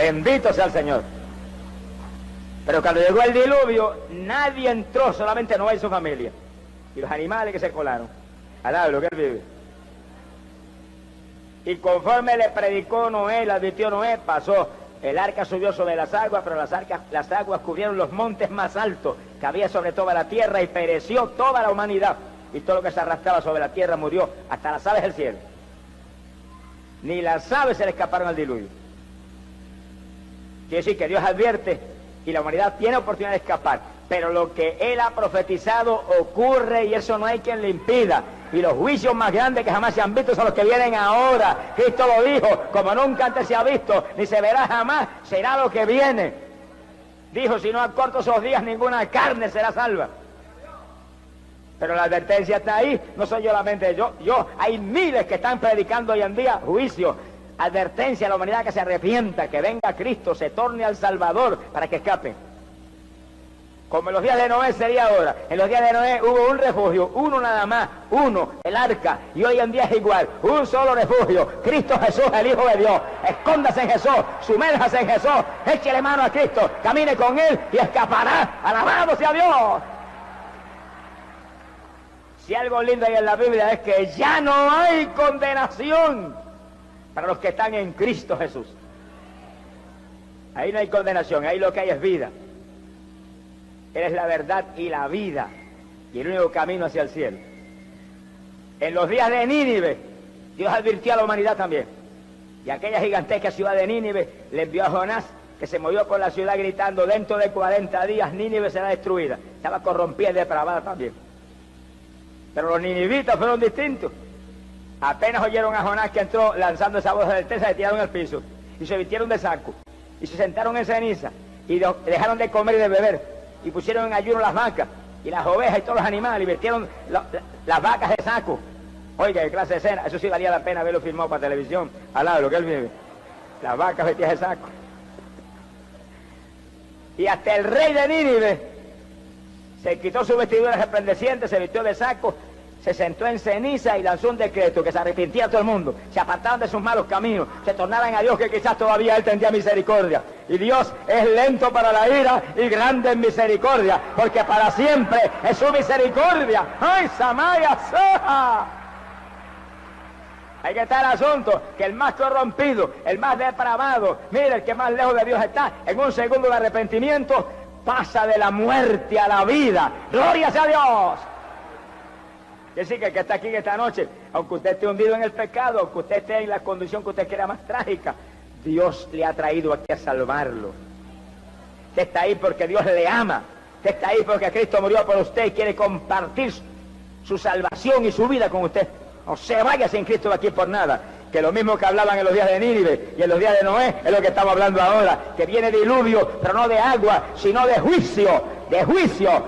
Bendito sea el Señor. Pero cuando llegó el diluvio, nadie entró, solamente Noé y su familia. Y los animales que se colaron. Alá, lo que él vive. Y conforme le predicó Noé, le advirtió Noé, pasó. El arca subió sobre las aguas, pero las aguas cubrieron los montes más altos que había sobre toda la tierra y pereció toda la humanidad. Y todo lo que se arrastraba sobre la tierra murió, hasta las aves del cielo. Ni las aves se le escaparon al diluvio. Quiere decir que Dios advierte y la humanidad tiene oportunidad de escapar. Pero lo que Él ha profetizado ocurre y eso no hay quien le impida. Y los juicios más grandes que jamás se han visto son los que vienen ahora. Cristo lo dijo, como nunca antes se ha visto, ni se verá jamás, será lo que viene. Dijo, si no acorto esos días, ninguna carne será salva. Pero la advertencia está ahí, no soy solamente yo, hay miles que están predicando hoy en día juicio, advertencia a la humanidad que se arrepienta, que venga Cristo, se torne al Salvador para que escape. Como en los días de Noé sería ahora. En los días de Noé hubo un refugio, uno nada más, uno, el arca. Y hoy en día es igual, un solo refugio, Cristo Jesús, el Hijo de Dios. Escóndase en Jesús, sumérjase en Jesús, échele mano a Cristo, camine con Él y escapará. Alabado sea Dios. Si algo lindo hay en la Biblia es que ya no hay condenación para los que están en Cristo Jesús. Ahí no hay condenación, ahí lo que hay es vida. Él es la verdad y la vida, y el único camino hacia el cielo. En los días de Nínive, Dios advirtió a la humanidad también. Y aquella gigantesca ciudad de Nínive le envió a Jonás, que se movió por la ciudad gritando, dentro de 40 días Nínive será destruida. Estaba corrompida y depravada también. Pero los ninivitas fueron distintos. Apenas oyeron a Jonás que entró lanzando esa voz de advertencia, se tiraron al piso, y se vistieron de saco, y se sentaron en ceniza, y dejaron de comer y de beber. Y pusieron en ayuno las vacas, y las ovejas y todos los animales, y vestieron las vacas de saco. Oiga, qué clase de escena, eso sí valía la pena verlo filmado para televisión, al lado de lo que él vive. Las vacas vestidas de saco. Y hasta el rey de Nínive se quitó su vestidura resplandeciente, se vistió de saco, se sentó en ceniza y lanzó un decreto que se arrepintía a todo el mundo, se apartaban de sus malos caminos, se tornaran a Dios, que quizás todavía Él tendría misericordia. Y Dios es lento para la ira y grande en misericordia, porque para siempre es su misericordia. ¡Ay, Samaya! ¡Soja! Hay que estar el asunto, que el más corrompido, el más depravado, mire, el que más lejos de Dios está, en un segundo de arrepentimiento, pasa de la muerte a la vida. ¡Gloria sea a Dios! Es decir, que el que está aquí esta noche, aunque usted esté hundido en el pecado, aunque usted esté en la condición que usted quiera más trágica, Dios le ha traído aquí a salvarlo. Usted está ahí porque Dios le ama. Usted está ahí porque Cristo murió por usted y quiere compartir su salvación y su vida con usted. No se vaya sin Cristo de aquí por nada. Que lo mismo que hablaban en los días de Nínive y en los días de Noé es lo que estamos hablando ahora. Que viene diluvio, pero no de agua, sino de juicio. De juicio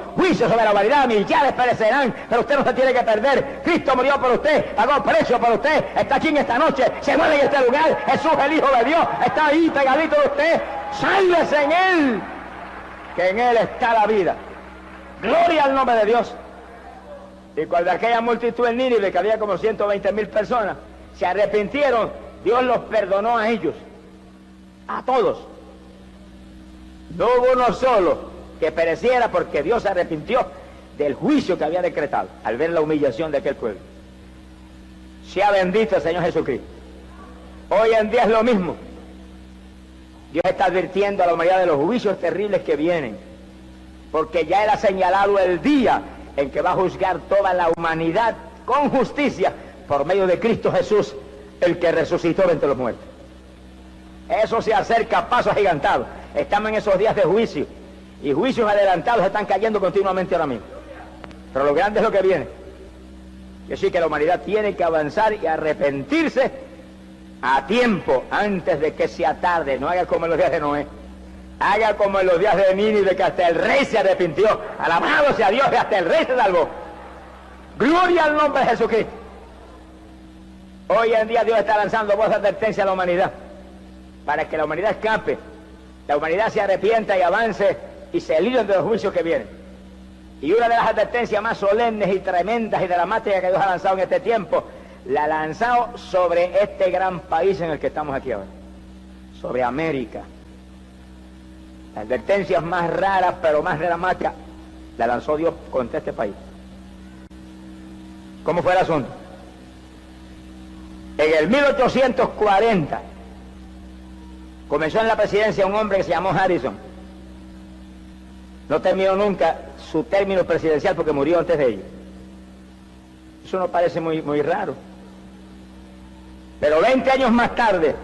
sobre la humanidad, millares perecerán, pero usted no se tiene que perder. Cristo murió por usted, pagó precio por usted, está aquí en esta noche, se mueve en este lugar, Jesús el Hijo de Dios, está ahí pegadito de usted, sálvese en Él, que en Él está la vida. Gloria al nombre de Dios. Y cuando aquella multitud en Nínive, que había como 120,000 personas, se arrepintieron, Dios los perdonó a ellos, a todos. No hubo uno solo que pereciera, porque Dios se arrepintió del juicio que había decretado al ver la humillación de aquel pueblo. Sea bendito el Señor Jesucristo. Hoy en día es lo mismo. Dios está advirtiendo a la humanidad de los juicios terribles que vienen, porque ya Él ha señalado el día en que va a juzgar toda la humanidad con justicia por medio de Cristo Jesús, el que resucitó de entre los muertos. Eso se acerca a pasos agigantados. Estamos en esos días de juicio, y juicios adelantados están cayendo continuamente ahora mismo. Pero lo grande es lo que viene. Es decir, que la humanidad tiene que avanzar y arrepentirse a tiempo, antes de que sea tarde. No haga como en los días de Noé. Haga como en los días de Nínive, que hasta el rey se arrepintió. Alabado sea Dios, y hasta el rey se salvó. Gloria al nombre de Jesucristo. Hoy en día Dios está lanzando voz de advertencia a la humanidad, para que la humanidad escape, la humanidad se arrepienta y avance y se libre de los juicios que vienen. Y una de las advertencias más solemnes y tremendas y dramáticas que Dios ha lanzado en este tiempo, la ha lanzado sobre este gran país en el que estamos aquí ahora, sobre América. La advertencia más rara, pero más dramática, la lanzó Dios contra este país. ¿Cómo fue el asunto? En el 1840 comenzó en la presidencia un hombre que se llamó Harrison. No terminó nunca su término presidencial porque murió antes de ello. Eso no parece muy raro. Pero 20 años más tarde,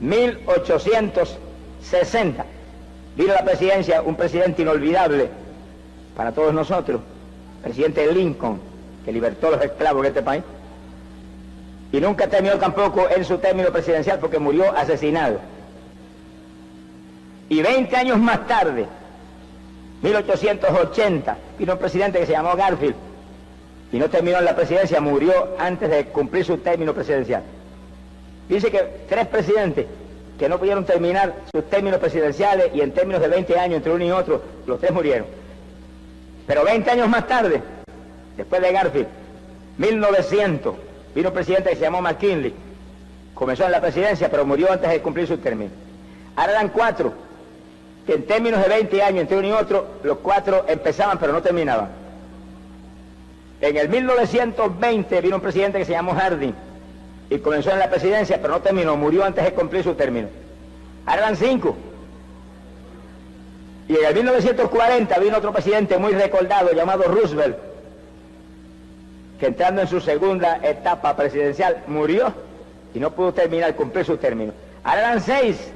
1860, vino a la presidencia un presidente inolvidable para todos nosotros, presidente Lincoln, que libertó a los esclavos de este país. Y nunca terminó tampoco en su término presidencial porque murió asesinado. Y 20 años más tarde, 1880, vino un presidente que se llamó Garfield y no terminó en la presidencia, murió antes de cumplir su término presidencial. Dice que 3 presidentes que no pudieron terminar sus términos presidenciales y en términos de 20 años entre uno y otro, los 3 murieron. Pero 20 años más tarde, después de Garfield, 1900, vino un presidente que se llamó McKinley, comenzó en la presidencia pero murió antes de cumplir su término. Ahora eran 4, que en términos de 20 años entre uno y otro, los 4 empezaban pero no terminaban. En el 1920 vino un presidente que se llamó Harding y comenzó en la presidencia pero no terminó, murió antes de cumplir su término. Ahora eran 5. Y en el 1940 vino otro presidente muy recordado llamado Roosevelt, que entrando en su segunda etapa presidencial murió y no pudo terminar, cumplir su término. Ahora eran 6,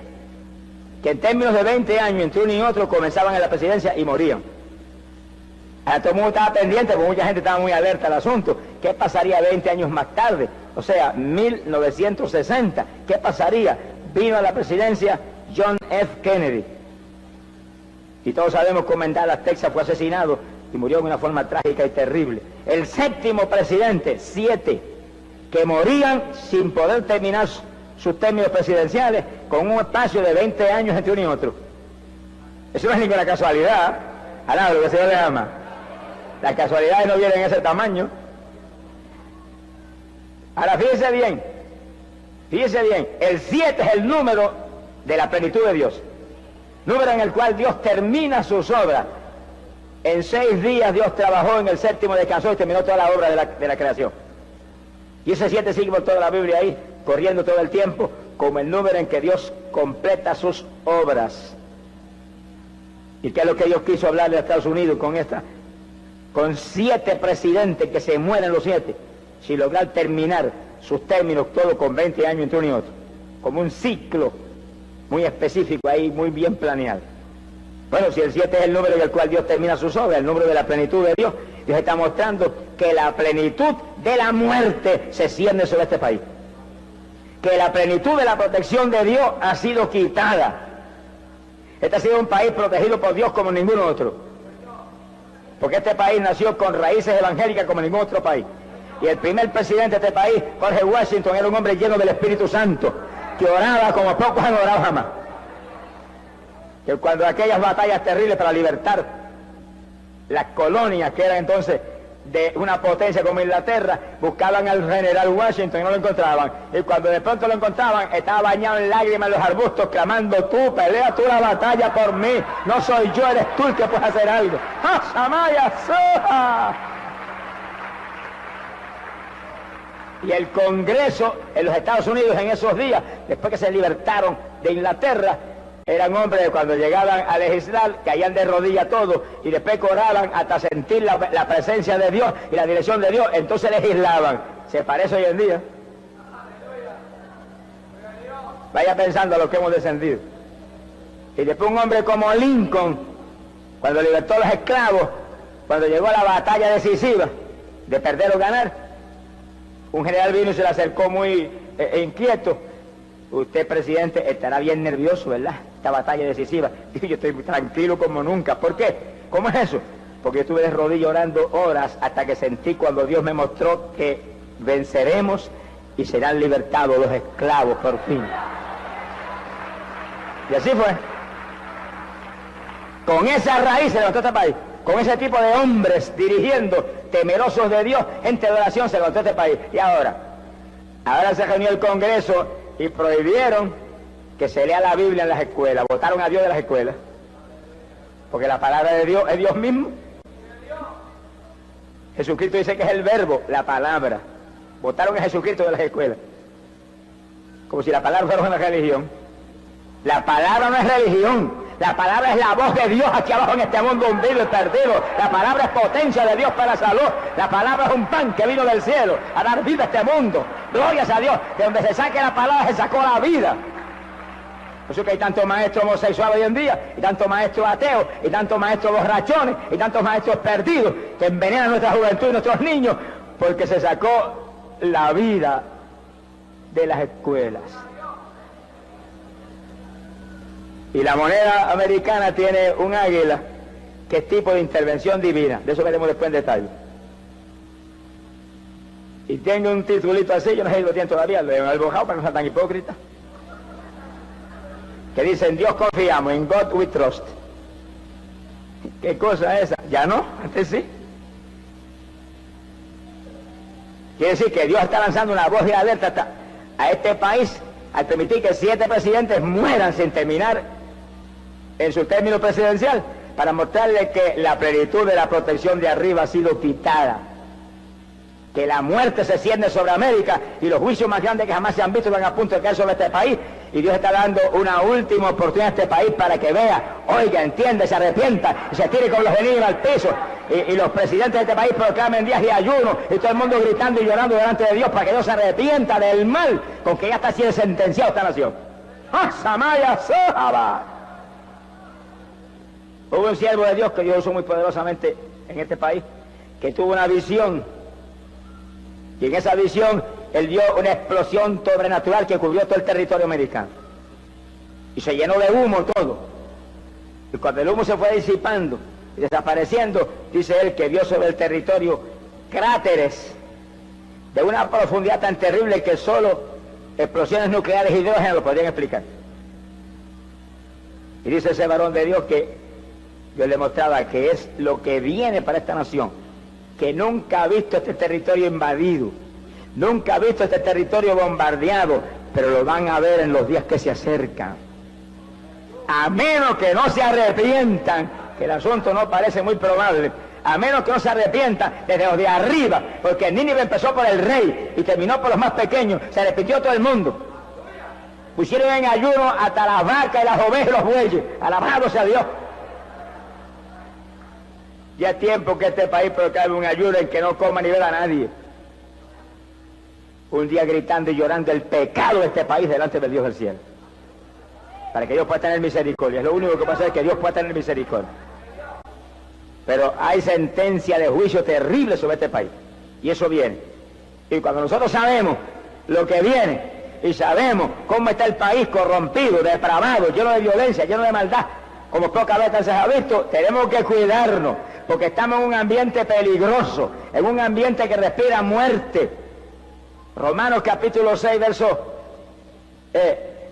que en términos de 20 años entre uno y otro comenzaban en la presidencia y morían. Ahora todo el mundo estaba pendiente, porque mucha gente estaba muy alerta al asunto. ¿Qué pasaría 20 años más tarde? O sea, 1960. ¿Qué pasaría? Vino a la presidencia John F. Kennedy. Y todos sabemos cómo en Dallas, Texas, fue asesinado y murió de una forma trágica y terrible. El 7º presidente, 7, que morían sin poder terminar sus términos presidenciales con un espacio de 20 años entre uno y otro. Eso no es ninguna casualidad, a nada, lo que se le llama. Las casualidades no vienen en ese tamaño. Ahora fíjese bien, el 7 es el número de la plenitud de Dios, número en el cual Dios termina sus obras. En 6 días Dios trabajó, en el 7º descansó y terminó toda la obra de la creación. Y ese 7 sigue por toda la Biblia ahí, corriendo todo el tiempo, como el número en que Dios completa sus obras. ¿Y qué es lo que Dios quiso hablarle a Estados Unidos con 7 presidentes que se mueren los 7, sin lograr terminar sus términos todo con 20 años entre uno y otro? Como un ciclo muy específico ahí, muy bien planeado. Bueno, si el 7 es el número en el cual Dios termina sus obras, el número de la plenitud de Dios, Dios está mostrando que la plenitud de la muerte se cierne sobre este país. Que la plenitud de la protección de Dios ha sido quitada. Este ha sido un país protegido por Dios como ningún otro. Porque este país nació con raíces evangélicas como ningún otro país. Y el primer presidente de este país, George Washington, era un hombre lleno del Espíritu Santo, que oraba como pocos han orado jamás. Que cuando aquellas batallas terribles para libertar las colonias, que eran entonces de una potencia como Inglaterra, buscaban al general Washington y no lo encontraban. Y cuando de pronto lo encontraban, estaba bañado en lágrimas en los arbustos, clamando: tú, pelea tú la batalla por mí, no soy yo, eres tú el que puedes hacer algo. ¡Ah, Samaya, Soja! Y el Congreso en los Estados Unidos en esos días, después que se libertaron de Inglaterra, eran hombres que cuando llegaban a legislar caían de rodillas todos y después oraban hasta sentir la presencia de Dios y la dirección de Dios, entonces legislaban. ¿Se parece hoy en día? Vaya pensando a lo que hemos descendido. Y después un hombre como Lincoln, cuando libertó a los esclavos, cuando llegó a la batalla decisiva de perder o ganar, un general vino y se le acercó muy inquieto. Usted, presidente, estará bien nervioso, ¿verdad? Esta batalla decisiva. Dijo: yo estoy tranquilo como nunca. ¿Por qué? ¿Cómo es eso? Porque yo estuve de rodillas orando horas hasta que sentí cuando Dios me mostró que venceremos y serán libertados los esclavos por fin. Y así fue. Con esa raíz se levantó este país. Con ese tipo de hombres dirigiendo, temerosos de Dios, gente de oración, se levantó este país. Y ahora se reunió el Congreso y prohibieron que se lea la Biblia en las escuelas. Votaron a Dios de las escuelas. Porque la palabra de Dios es Dios mismo. Jesucristo dice que es el verbo, la palabra. Votaron a Jesucristo de las escuelas. Como si la palabra fuera una religión. La palabra no es religión. La palabra es la voz de Dios aquí abajo en este mundo hundido y perdido. La palabra es potencia de Dios para la salud. La palabra es un pan que vino del cielo a dar vida a este mundo. Glorias a Dios. De donde se saque la palabra se sacó la vida. Por eso que hay tantos maestros homosexuales hoy en día, y tantos maestros ateos, y tantos maestros borrachones, y tantos maestros perdidos, que envenenan nuestra juventud y nuestros niños, porque se sacó la vida de las escuelas. Y la moneda americana tiene un águila que es tipo de intervención divina. De eso veremos después en detalle. Y tengo un titulito así, yo no sé si lo tienen todavía, lo he albojado para no ser tan hipócrita, que dice: en Dios confiamos, en God we trust. ¿Qué cosa es esa? Ya no, antes sí. Quiere decir que Dios está lanzando una voz de alerta a este país al permitir que 7 presidentes mueran sin terminar en su término presidencial, para mostrarle que la plenitud de la protección de arriba ha sido quitada, que la muerte se cierne sobre América y los juicios más grandes que jamás se han visto van a punto de caer sobre este país, y Dios está dando una última oportunidad a este país para que vea, oiga, entienda, se arrepienta y se tire con los niños al piso, y los presidentes de este país proclamen días de ayuno y todo el mundo gritando y llorando delante de Dios para que Dios se arrepienta del mal con que ya está siendo sentenciado esta nación. ¡Ah, Samaya Sahaba! Hubo un siervo de Dios que Dios usó muy poderosamente en este país, que tuvo una visión, y en esa visión él vio una explosión sobrenatural que cubrió todo el territorio americano, y se llenó de humo todo, y cuando el humo se fue disipando y desapareciendo, dice él que vio sobre el territorio cráteres de una profundidad tan terrible que solo explosiones nucleares y hidrógeno lo podrían explicar. Y dice ese varón de Dios que Dios le mostraba que es lo que viene para esta nación, que nunca ha visto este territorio invadido, nunca ha visto este territorio bombardeado, pero lo van a ver en los días que se acercan. A menos que no se arrepientan, que el asunto no parece muy probable, a menos que no se arrepientan desde los de arriba, porque Nínive empezó por el rey y terminó por los más pequeños, se arrepintió todo el mundo. Pusieron en ayuno hasta las vacas y las ovejas y los bueyes, alabado sea Dios. Ya es tiempo que este país proclame un ayuno en que no coma ni vea a nadie. Un día gritando y llorando el pecado de este país delante del Dios del cielo, para que Dios pueda tener misericordia. Es lo único que pasa, es que Dios pueda tener misericordia. Pero hay sentencia de juicio terrible sobre este país, y eso viene. Y cuando nosotros sabemos lo que viene, y sabemos cómo está el país corrompido, depravado, lleno de violencia, lleno de maldad, como pocas veces se ha visto, tenemos que cuidarnos, porque estamos en un ambiente peligroso, en un ambiente que respira muerte. Romanos capítulo 6, verso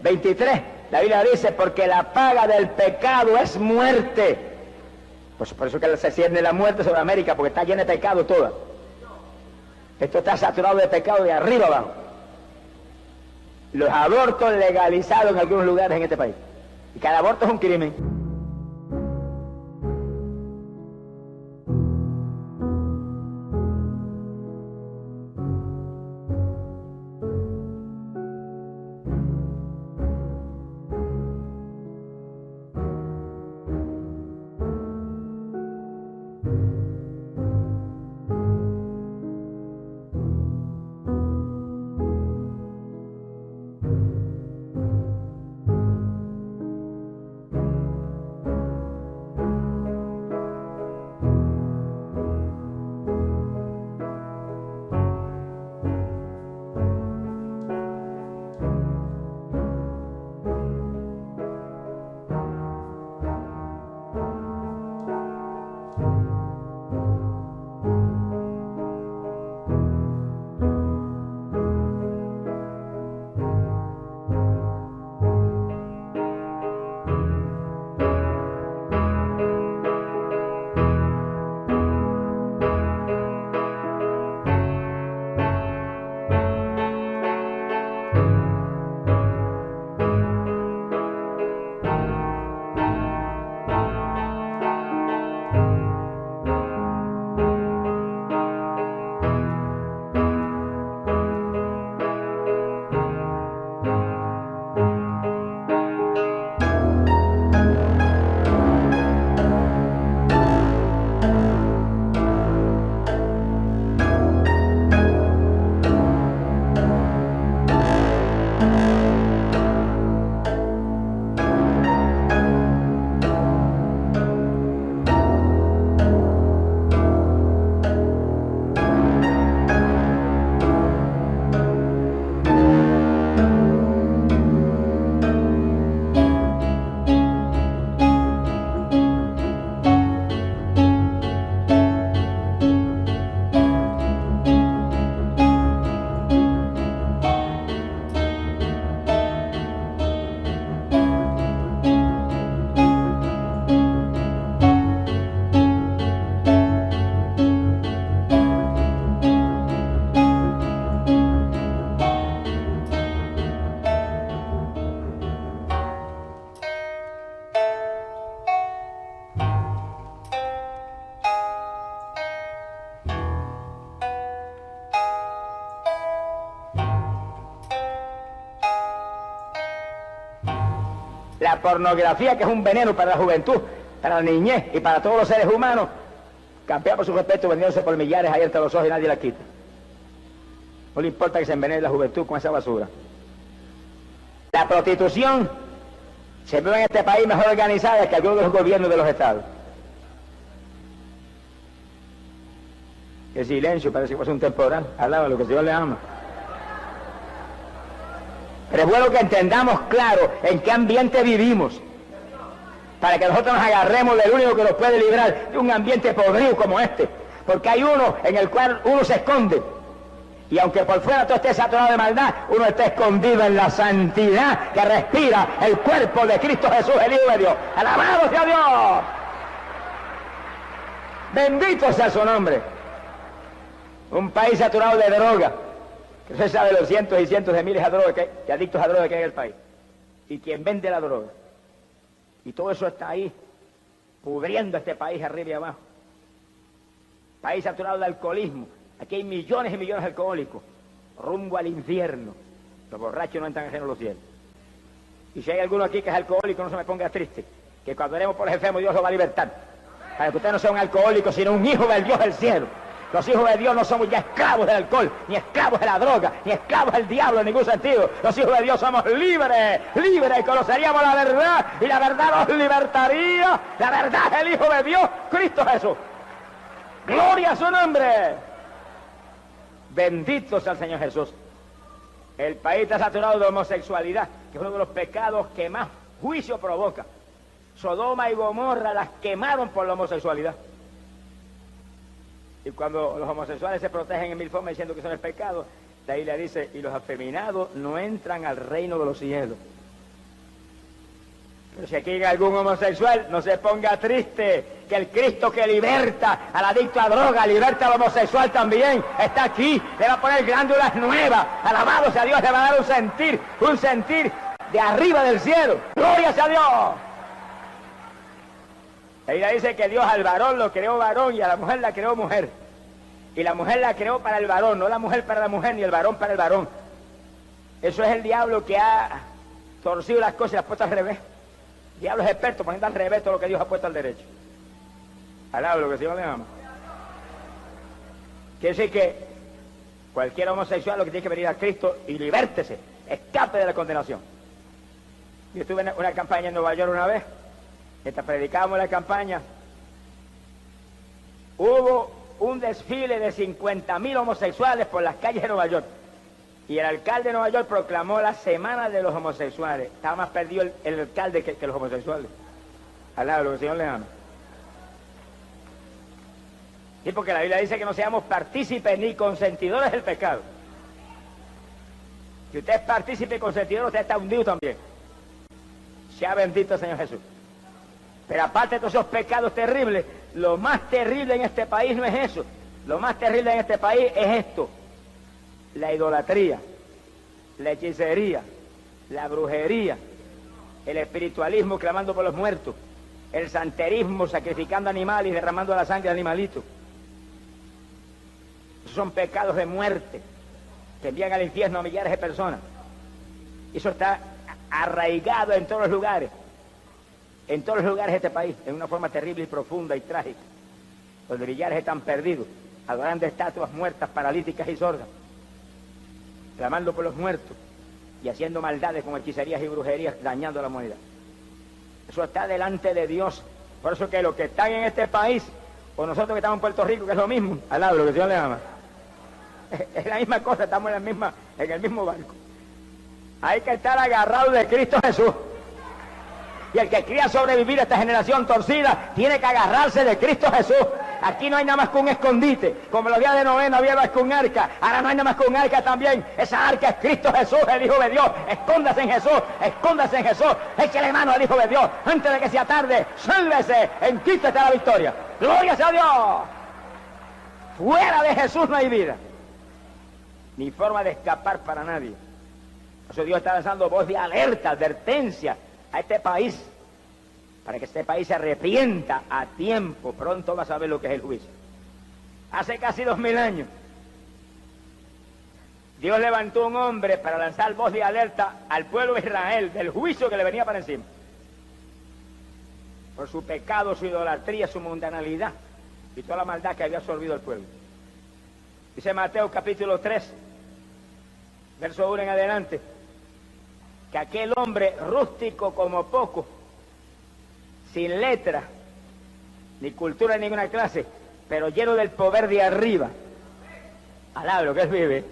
23, la Biblia dice: porque la paga del pecado es muerte. Pues por eso que se cierne la muerte sobre América, porque está llena de pecado toda. Esto está saturado de pecado de arriba abajo. Los abortos legalizados en algunos lugares en este país, y cada aborto es un crimen. la pornografía, que es un veneno para la juventud, para la niñez y para todos los seres humanos, campea por su respeto vendiéndose por millares ahí entre los ojos y nadie la quita. No le importa que se envenene la juventud con esa basura. La prostitución se ve en este país mejor organizada que algunos de los gobiernos de los estados. Qué silencio, parece que fuese un temporal. Alaba lo que el Señor le ama. Pero es bueno que entendamos claro en qué ambiente vivimos, para que nosotros nos agarremos del único que nos puede librar de un ambiente podrido como este. Porque hay uno en el cual uno se esconde. Y aunque por fuera todo esté saturado de maldad, uno está escondido en la santidad que respira el cuerpo de Cristo Jesús, el Hijo de Dios. ¡Alabado sea Dios! Bendito sea su nombre. Un país saturado de droga, que usted sabe los cientos y cientos de miles de drogas de adictos a droga que hay en el país. Y quien vende la droga. Y todo eso está ahí, pudriendo este país arriba y abajo. País saturado de alcoholismo. Aquí hay millones y millones de alcohólicos, rumbo al infierno. Los borrachos no entran ajenos a los cielos. Y si hay alguno aquí que es alcohólico, no se me ponga triste, que cuando oremos por los enfermos, Dios lo va a libertar. Para que usted no sea un alcohólico, sino un hijo del Dios del cielo. Los hijos de Dios no somos ya esclavos del alcohol, ni esclavos de la droga, ni esclavos del diablo en ningún sentido. Los hijos de Dios somos libres, libres, y conoceríamos la verdad, y la verdad nos libertaría. La verdad es el Hijo de Dios, Cristo Jesús. ¡Gloria a su nombre! Bendito sea el Señor Jesús. El país está saturado de homosexualidad, que es uno de los pecados que más juicio provoca. Sodoma y Gomorra las quemaron por la homosexualidad. Y cuando los homosexuales se protegen en mil formas diciendo que eso no es pecado, la Biblia dice, y los afeminados no entran al reino de los cielos. Pero si aquí hay algún homosexual, no se ponga triste, que el Cristo que liberta al adicto a droga, liberta al homosexual también, está aquí, le va a poner glándulas nuevas, alabado sea Dios, le va a dar un sentir de arriba del cielo, gloria sea Dios. Ella dice que Dios al varón lo creó varón y a la mujer la creó mujer. Y la mujer la creó para el varón, no la mujer para la mujer, ni el varón para el varón. Eso es el diablo que ha torcido las cosas y las ha puesto al revés. El diablo es experto poniendo al revés todo lo que Dios ha puesto al derecho. Alaba lo que el Señor le ama. Quiere decir que cualquier homosexual lo que tiene que venir a Cristo y libértese, escape de la condenación. Yo estuve en una campaña en Nueva York una vez. Mientras predicábamos la campaña, hubo un desfile de 50.000 homosexuales por las calles de Nueva York. Y el alcalde de Nueva York proclamó la semana de los homosexuales. Estaba más perdido el alcalde que los homosexuales. Alaba lo que el Señor le ama. Sí, porque la Biblia dice que no seamos partícipes ni consentidores del pecado. Si usted es partícipe y consentidor, usted está hundido también. Sea bendito el Señor Jesús. Pero aparte de todos esos pecados terribles, lo más terrible en este país no es eso. Lo más terrible en este país es esto: la idolatría, la hechicería, la brujería, el espiritualismo clamando por los muertos, el santerismo sacrificando animales y derramando la sangre de animalitos. Esos son pecados de muerte que envían al infierno a millares de personas. Eso está arraigado en todos los lugares. En todos los lugares de este país, en una forma terrible y profunda y trágica, donde millares están perdidos, adorando estatuas muertas, paralíticas y sordas, clamando por los muertos y haciendo maldades con hechicerías y brujerías, dañando a la humanidad. Eso está delante de Dios. Por eso que los que están en este país, o nosotros que estamos en Puerto Rico, que es lo mismo, al lado, lo que Dios le ama, es la misma cosa, estamos en el mismo barco. Hay que estar agarrados de Cristo Jesús. Y el que quiera sobrevivir a esta generación torcida tiene que agarrarse de Cristo Jesús. Aquí no hay nada más que un escondite. Como los días de Noé no había más que un arca. Ahora no hay nada más que un arca también. Esa arca es Cristo Jesús, el Hijo de Dios. Escóndase en Jesús, escóndase en Jesús. Échale mano al Hijo de Dios. Antes de que sea tarde, sálvese. En Cristo está la victoria. ¡Gloria sea a Dios! Fuera de Jesús no hay vida, ni forma de escapar para nadie. Por eso Dios está lanzando voz de alerta, advertencia a este país, para que este país se arrepienta a tiempo. Pronto va a saber lo que es el juicio. Hace casi 2000 años, Dios levantó un hombre para lanzar voz de alerta al pueblo de Israel del juicio que le venía para encima. por su pecado, su idolatría, su mundanalidad y toda la maldad que había absorbido el pueblo. Dice Mateo capítulo 3, verso 1 en adelante, que aquel hombre rústico como poco, sin letra, ni cultura de ninguna clase, pero lleno del poder de arriba, alaba lo que él vive,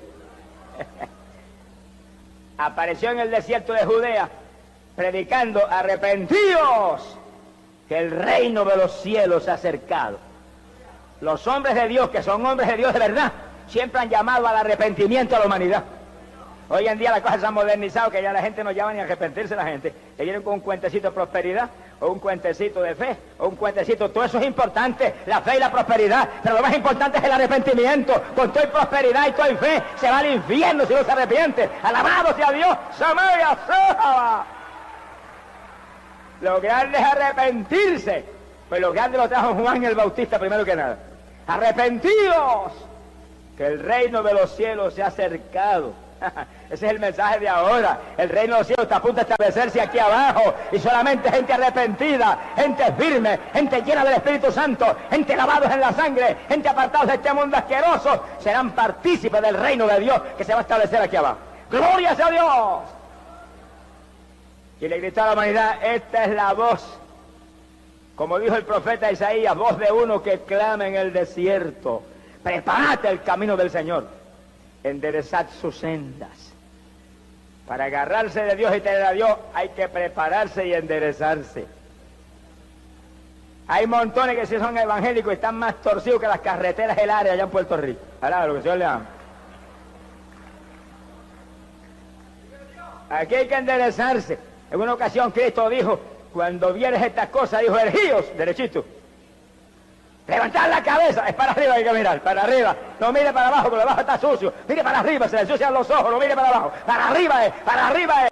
apareció en el desierto de Judea, predicando: arrepentíos, que el reino de los cielos se ha acercado. Los hombres de Dios, que son hombres de Dios de verdad, siempre han llamado al arrepentimiento a la humanidad. Hoy en día las cosas se han modernizado, que ya la gente no llama ni a arrepentirse la gente. Le vienen con un cuentecito de prosperidad, o un cuentecito de fe, o un cuentecito. Todo eso es importante, la fe y la prosperidad, pero lo más importante es el arrepentimiento. Con toda prosperidad y toda fe se va al infierno si no se arrepiente. Alabado sea Dios. Samaya, Sahaba. Lo grande es arrepentirse. Pues lo grande lo trajo Juan el Bautista primero que nada. Arrepentidos, que el reino de los cielos se ha acercado. Ese es el mensaje de ahora. El reino de los cielos está a punto de establecerse aquí abajo, y solamente gente arrepentida, gente firme, gente llena del Espíritu Santo, gente lavados en la sangre, gente apartados de este mundo asqueroso, serán partícipes del reino de Dios que se va a establecer aquí abajo. ¡Gloria sea Dios! Y le gritó a la humanidad: esta es la voz, como dijo el profeta Isaías, voz de uno que clama en el desierto: prepárate el camino del Señor, enderezad sus sendas. Para agarrarse de Dios y tener a Dios hay que prepararse y enderezarse. Hay montones que sí son evangélicos y están más torcidos que las carreteras del área allá en Puerto Rico. Ahora, lo que el Señor le ama. Aquí hay que enderezarse. En una ocasión Cristo dijo: cuando vieres estas cosas, dijo, ergíos, derechito, levantad la cabeza, es para arriba que hay que mirar, para arriba, no mire para abajo, porque abajo está sucio, mire para arriba, se le ensucian los ojos, no mire para abajo, para arriba es,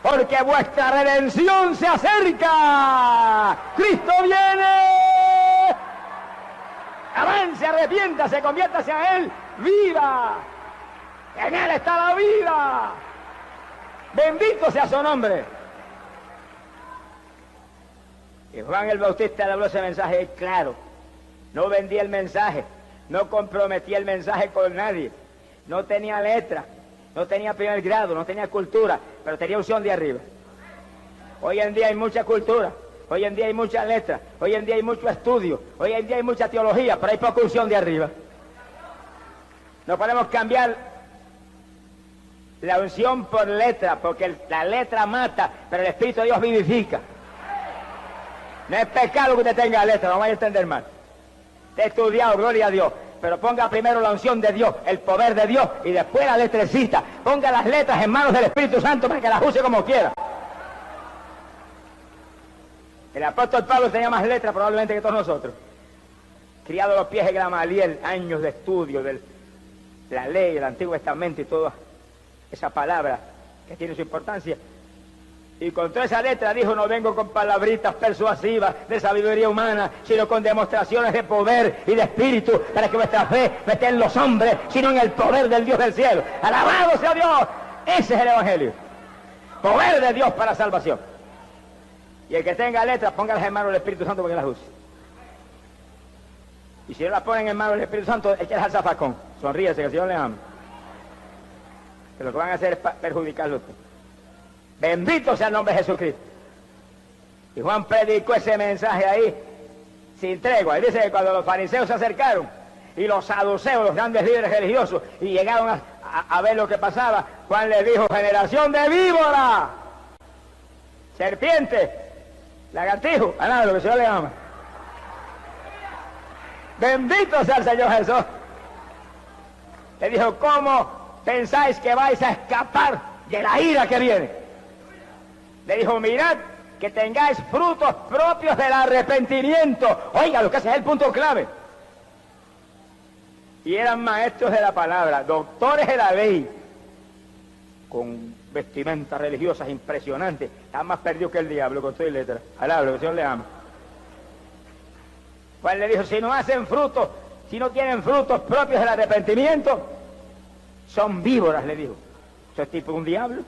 porque vuestra redención se acerca, Cristo viene, avance, arrepiéntase, conviértase a Él, viva, en Él está la vida, bendito sea su nombre. Y Juan el Bautista le habló ese mensaje claro. No vendía el mensaje, no comprometía el mensaje con nadie, no tenía letra, no tenía primer grado, no tenía cultura, pero tenía unción de arriba. Hoy en día hay mucha cultura, hoy en día hay mucha letra, hoy en día hay mucho estudio, hoy en día hay mucha teología, pero hay poca unción de arriba. No podemos cambiar la unción por letra, porque la letra mata, pero el Espíritu de Dios vivifica. No es pecado que usted tenga letra, no vaya a entender mal. Te he estudiado, gloria a Dios, pero ponga primero la unción de Dios, el poder de Dios, y después la letrecita. Ponga las letras en manos del Espíritu Santo para que las use como quiera. El apóstol Pablo tenía más letras probablemente que todos nosotros. Criado a los pies de Gamaliel, años de estudio de la ley, el Antiguo Testamento y toda esa palabra que tiene su importancia. Y con toda esa letra dijo: no vengo con palabritas persuasivas de sabiduría humana, sino con demostraciones de poder y de espíritu, para que vuestra fe no esté en los hombres, sino en el poder del Dios del cielo. ¡Alabado sea Dios! Ese es el Evangelio. Poder de Dios para salvación. Y el que tenga letras, póngalas en manos del Espíritu Santo para que las use. Y si no las ponen en manos del Espíritu Santo, échelas al zafacón. Sonríese, que el Señor le ama. Que lo que van a hacer es perjudicarlo a usted. Bendito sea el nombre de Jesucristo. Y Juan predicó ese mensaje ahí sin tregua. Él dice que cuando los fariseos se acercaron y los saduceos, los grandes líderes religiosos, y llegaron a ver lo que pasaba, Juan les dijo: generación de víbora, serpiente, lagartijo, a nada, lo que el Señor le ama. Bendito sea el Señor Jesús. Le dijo: ¿cómo pensáis que vais a escapar de la ira que viene? Le dijo: mirad que tengáis frutos propios del arrepentimiento. Oiga, lo que ese es el punto clave. Y eran maestros de la palabra, doctores de la ley, con vestimentas religiosas impresionantes. Están más perdidos que el diablo con toda letra. Alablo, que el Señor le ama. Pues le dijo: si no hacen frutos, si no tienen frutos propios del arrepentimiento, son víboras, le dijo. ¿Eso es tipo un diablo?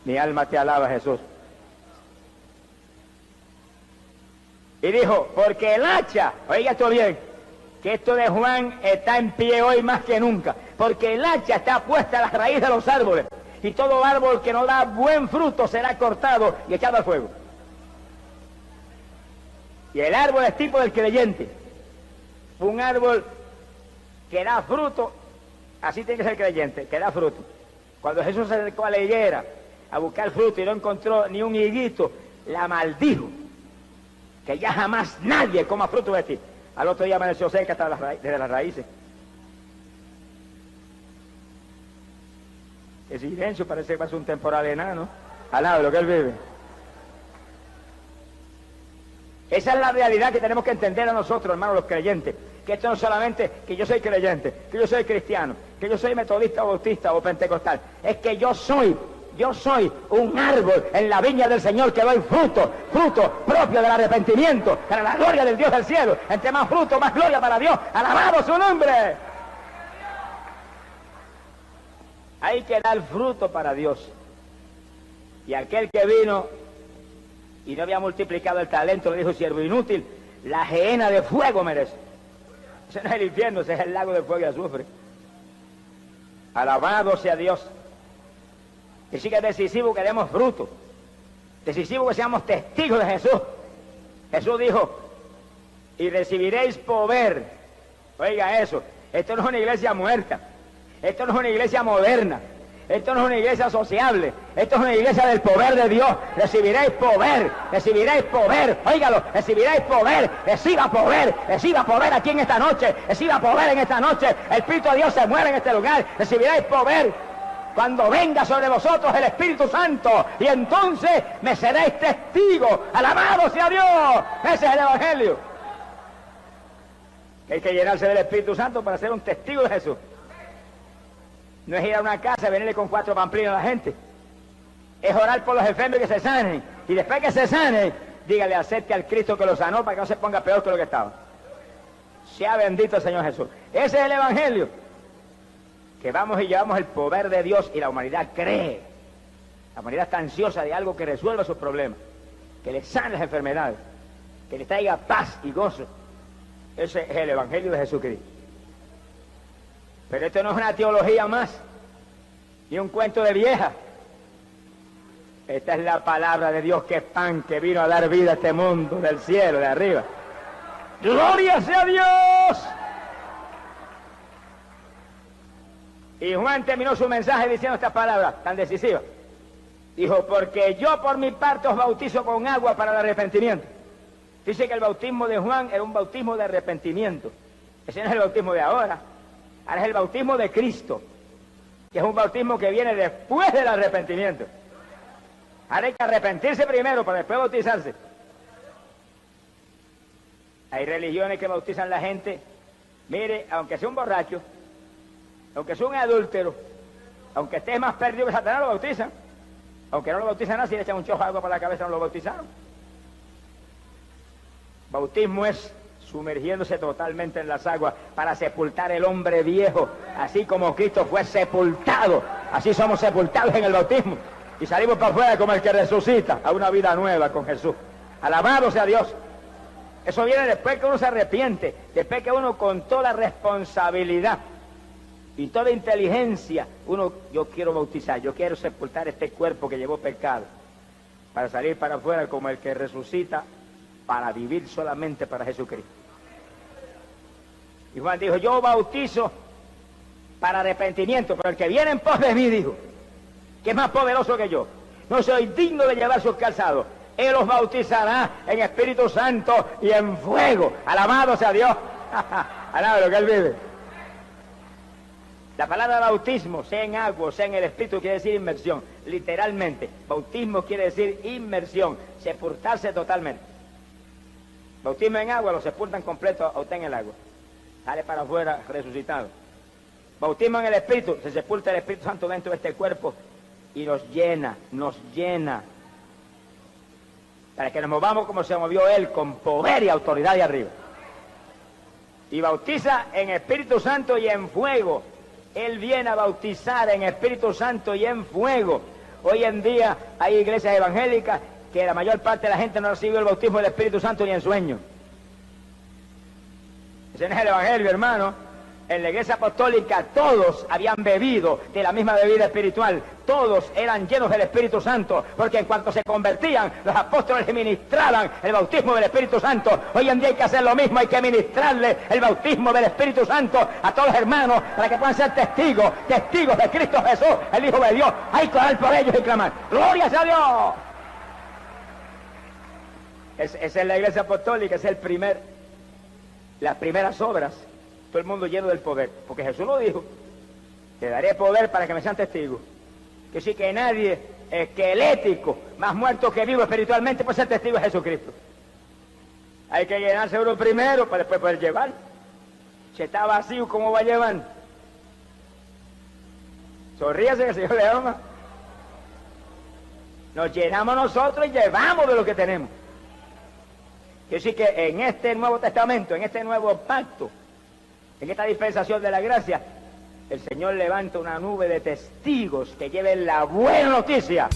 Mi alma te alaba, Jesús. Y dijo, porque el hacha, oiga esto bien, que esto de Juan está en pie hoy más que nunca, porque el hacha está puesta a la raíz de los árboles, y todo árbol que no da buen fruto será cortado y echado al fuego. Y el árbol es tipo del creyente, un árbol que da fruto, así tiene que ser el creyente, que da fruto. Cuando Jesús se acercó a la higuera a buscar fruto y no encontró ni un higuito, la maldijo, que ya jamás nadie coma fruto de ti. Al otro día amaneció seca hasta desde las raíces. El silencio parece que va a ser un temporal enano, al lado de lo que él vive. Esa es la realidad que tenemos que entender a nosotros, hermanos, los creyentes. Que esto no es solamente que yo soy creyente, que yo soy cristiano, que yo soy metodista o bautista o pentecostal. Es que yo soy un árbol en la viña del Señor que doy fruto propio del arrepentimiento, para la gloria del Dios del cielo. Entre más fruto, más gloria para Dios. ¡Alabado su nombre! Hay que dar fruto para Dios. Y aquel que vino y no había multiplicado el talento, le dijo, siervo inútil, la gehenna de fuego merece. Ese no es el infierno, ese es el lago de fuego y azufre. Alabado sea Dios. Y sí que es decisivo que demos fruto. Decisivo que seamos testigos de Jesús. Jesús dijo, y recibiréis poder. Oiga eso, esto no es una iglesia muerta. Esto no es una iglesia moderna. Esto no es una iglesia sociable. Esto es una iglesia del poder de Dios. Recibiréis poder. Recibiréis poder. Óigalo. Recibiréis poder. Reciba poder. Reciba poder aquí en esta noche. Reciba poder en esta noche. El Espíritu de Dios se mueve en este lugar. Recibiréis poder cuando venga sobre vosotros el Espíritu Santo. Y entonces me seréis testigos. Alabado sea Dios. Ese es el Evangelio. Hay que llenarse del Espíritu Santo para ser un testigo de Jesús. No es ir a una casa y venirle con 4 pamplinas a la gente. Es orar por los enfermos que se sanen. Y después que se sanen, dígale, acepte al Cristo que lo sanó para que no se ponga peor que lo que estaba. Sea bendito el Señor Jesús. Ese es el Evangelio. Que vamos y llevamos el poder de Dios y la humanidad cree. La humanidad está ansiosa de algo que resuelva sus problemas. Que le sane las enfermedades. Que le traiga paz y gozo. Ese es el Evangelio de Jesucristo. Pero esto no es una teología más, ni un cuento de vieja. Esta es la palabra de Dios, que es pan, que vino a dar vida a este mundo del cielo, de arriba. ¡Gloria sea Dios! Y Juan terminó su mensaje diciendo estas palabras tan decisivas. Dijo, porque yo por mi parte os bautizo con agua para el arrepentimiento. Dice que el bautismo de Juan era un bautismo de arrepentimiento. Ese no es el bautismo de ahora. Ahora es el bautismo de Cristo, que es un bautismo que viene después del arrepentimiento. Ahora hay que arrepentirse primero para después bautizarse. Hay religiones que bautizan a la gente, mire, aunque sea un borracho, aunque sea un adúltero, aunque esté más perdido que Satanás, lo bautizan. Aunque no lo bautizan así, le echan un chojo de agua por la cabeza, no lo bautizaron. Bautismo es sumergiéndose totalmente en las aguas para sepultar el hombre viejo, así como Cristo fue sepultado, así somos sepultados en el bautismo y salimos para afuera como el que resucita a una vida nueva con Jesús. Alabado sea Dios. Eso viene después que uno se arrepiente, después que uno con toda responsabilidad y toda inteligencia, yo quiero bautizar, yo quiero sepultar este cuerpo que llevó pecado, para salir para afuera como el que resucita, para vivir solamente para Jesucristo. Y Juan dijo, yo bautizo para arrepentimiento, pero el que viene en pos de mí, dijo, que es más poderoso que yo, no soy digno de llevar sus calzados. Él os bautizará en Espíritu Santo y en fuego. Alabado sea Dios. Alabado lo que Él vive. La palabra bautismo, sea en agua, sea en el Espíritu, quiere decir inmersión. Literalmente, bautismo quiere decir inmersión, sepultarse totalmente. Bautismo en agua, lo sepultan completo a usted en el agua. Sale para afuera resucitado. Bautismo en el Espíritu, se sepulta el Espíritu Santo dentro de este cuerpo y nos llena, para que nos movamos como se movió Él, con poder y autoridad de arriba. Y bautiza en Espíritu Santo y en fuego. Él viene a bautizar en Espíritu Santo y en fuego. Hoy en día hay iglesias evangélicas que la mayor parte de la gente no recibió el bautismo del Espíritu Santo ni en sueño. Ese no es el Evangelio, hermano. En la iglesia apostólica todos habían bebido de la misma bebida espiritual, todos eran llenos del Espíritu Santo, porque en cuanto se convertían, los apóstoles ministraban el bautismo del Espíritu Santo. Hoy en día hay que hacer lo mismo, hay que ministrarle el bautismo del Espíritu Santo a todos los hermanos, para que puedan ser testigos de Cristo Jesús, el Hijo de Dios. Hay que orar por ellos y clamar, ¡gloria sea Dios! Esa es la iglesia apostólica, es las primeras obras. Todo el mundo lleno del poder, porque Jesús lo dijo: te daré poder para que me sean testigos. Que sí, que nadie esquelético, más muerto que vivo espiritualmente, puede ser testigo de Jesucristo. Hay que llenarse uno primero para después poder llevar. Si está vacío, ¿cómo va a llevar? Sonríase, que el Señor le ama. Nos llenamos nosotros y llevamos de lo que tenemos. Que sí, que en este Nuevo Testamento, en este nuevo pacto, en esta dispensación de la gracia, el Señor levanta una nube de testigos que lleven la buena noticia.